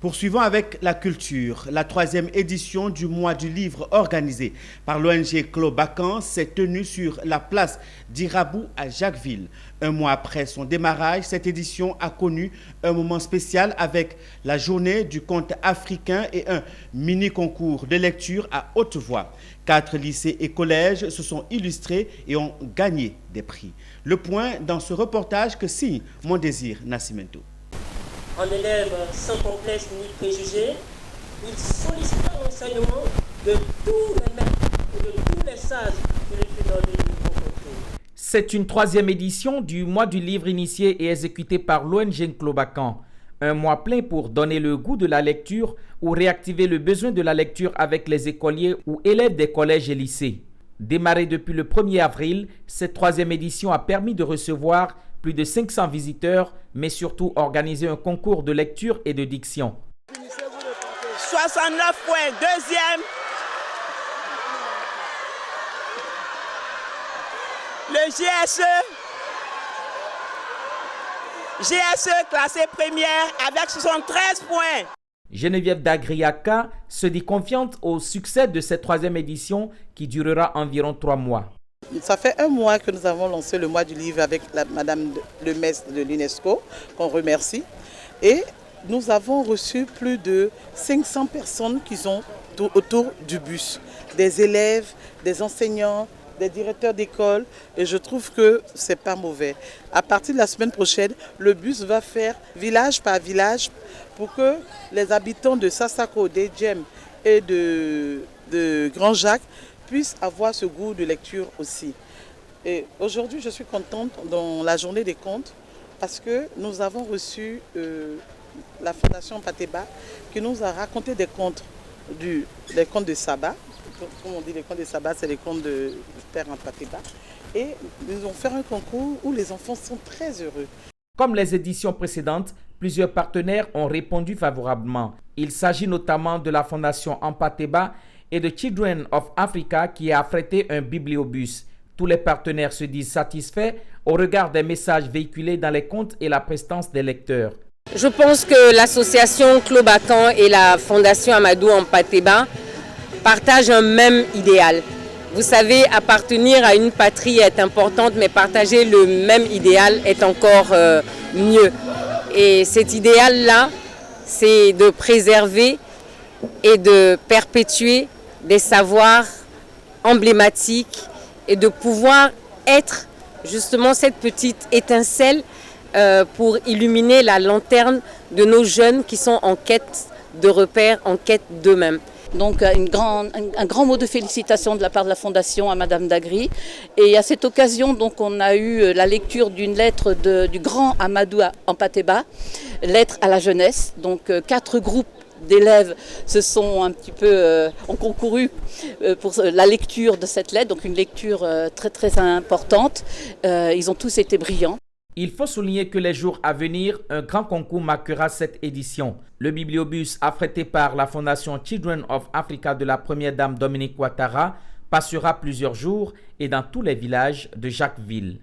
Poursuivons avec la culture. La 3e édition du mois du livre organisée par l'ONG Clobacan s'est tenue sur la place d'Irabou à Jacquesville. Un mois après son démarrage, cette édition a connu un moment spécial avec la journée du conte africain et un mini-concours de lecture à haute voix. 4 lycées et collèges se sont illustrés et ont gagné des prix. Le point dans ce reportage que signe Mondésir Nascimento. En élève sans complexe ni préjugés, il sollicite l'enseignement de tous les maîtres et de tous les sages que les fidèles de lui rencontrés. C'est une 3e édition du mois du livre initié et exécuté par l'ONG Clobacan. Un mois plein pour donner le goût de la lecture ou réactiver le besoin de la lecture avec les écoliers ou élèves des collèges et lycées. Démarrée depuis le 1er avril, cette 3e édition a permis de recevoir plus de 500 visiteurs, mais surtout organiser un concours de lecture et de diction. 69 points, 2e. Le GSE classé première avec 73 points. Geneviève Dagriaka se dit confiante au succès de cette 3e édition qui durera environ 3 mois. Ça fait un mois que nous avons lancé le mois du livre avec Madame le maître de l'UNESCO, qu'on remercie. Et nous avons reçu plus de 500 personnes qui sont autour du bus. Des élèves, des enseignants, des directeurs d'école. Et je trouve que ce n'est pas mauvais. À partir de la semaine prochaine, le bus va faire village par village pour que les habitants de Sassako, d'Edjem et de Grand-Jacques puissent avoir ce goût de lecture aussi. Et aujourd'hui, je suis contente dans la journée des contes parce que nous avons reçu la Fondation Pateba qui nous a raconté des contes, les contes de Saba. Comme on dit, les contes de Saba, c'est les contes de Père en Pateba. Et nous ont fait un concours où les enfants sont très heureux. Comme les éditions précédentes, plusieurs partenaires ont répondu favorablement. Il s'agit notamment de la Fondation Ampateba et de Children of Africa qui a affrété un bibliobus. Tous les partenaires se disent satisfaits au regard des messages véhiculés dans les contes et la prestance des lecteurs. Je pense que l'association Clobacan et la Fondation Amadou Ampateba partagent un même idéal. Vous savez, appartenir à une patrie est importante, mais partager le même idéal est encore mieux. Et cet idéal-là, c'est de préserver et de perpétuer des savoirs emblématiques et de pouvoir être justement cette petite étincelle pour illuminer la lanterne de nos jeunes qui sont en quête de repères, en quête d'eux-mêmes. Donc un grand mot de félicitations de la part de la Fondation à Madame Dagri. Et à cette occasion, donc, on a eu la lecture d'une lettre du grand Amadou Ampateba, lettre à la jeunesse. Donc 4 groupes d'élèves ont concouru pour la lecture de cette lettre, donc une lecture très très importante. Ils ont tous été brillants. Il faut souligner que les jours à venir, un grand concours marquera cette édition. Le bibliobus affrété par la Fondation Children of Africa de la première dame Dominique Ouattara passera plusieurs jours et dans tous les villages de Jacquesville.